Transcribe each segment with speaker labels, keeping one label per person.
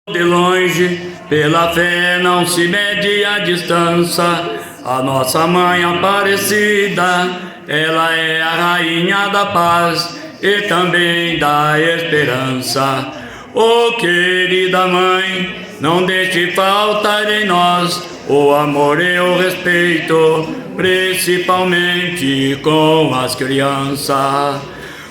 Speaker 1: De longe, pela fé não se mede a distância. A nossa mãe Aparecida, ela é a rainha da paz e também da esperança. Oh, querida mãe, não deixe faltar em nós o amor e o respeito, principalmente com as crianças.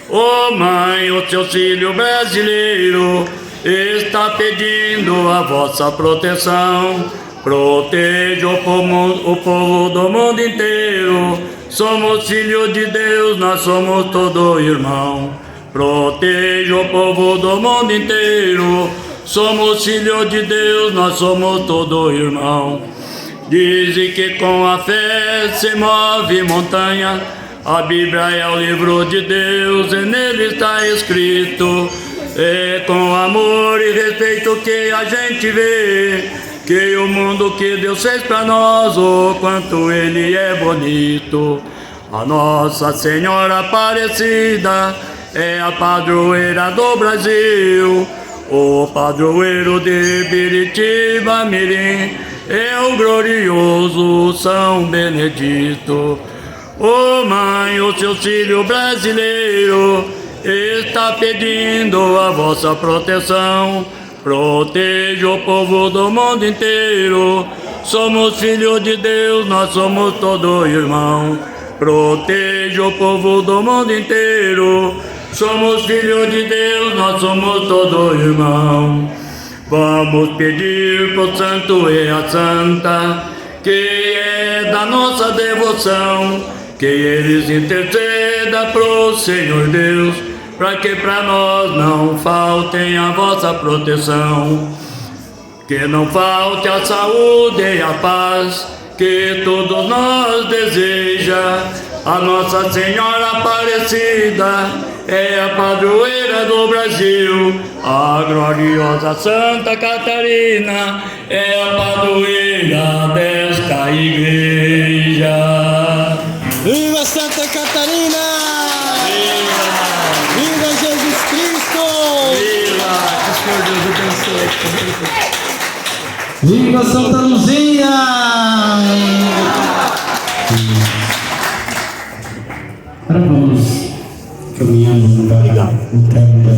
Speaker 1: Oh, mãe, o seu filho brasileiro está pedindo a vossa proteção. Proteja o povo do mundo inteiro. Somos filhos de Deus, nós somos todo irmão. Proteja o povo do mundo inteiro. Somos filhos de Deus, nós somos todo irmão. Dizem que com a fé se move montanha. A Bíblia é o livro de Deus e nele está escrito: é com amor e respeito que a gente vê que o mundo que Deus fez pra nós, o quanto ele é bonito. A Nossa Senhora Aparecida é a padroeira do Brasil. O padroeiro de Biritiba Mirim é o glorioso São Benedito. Oh, mãe, o seu filho brasileiro está pedindo a vossa proteção. Proteja o povo do mundo inteiro. Somos filhos de Deus, nós somos todo irmão. Proteja o povo do mundo inteiro. Somos filhos de Deus, nós somos todo irmão. Vamos pedir pro santo e a santa, que é da nossa devoção, que eles intercedam pro Senhor Deus, para que para nós não faltem a vossa proteção. Que não falte a saúde e a paz que todos nós deseja. A Nossa Senhora Aparecida é a padroeira do Brasil. A gloriosa Santa Catarina é a padroeira desta igreja.
Speaker 2: Viva Santa Catarina!
Speaker 1: Viva!
Speaker 2: Viva Jesus Cristo!
Speaker 1: Viva! Que o Senhor Deus abençoe.
Speaker 2: Viva Santa Luzia! Agora vamos caminhando para o término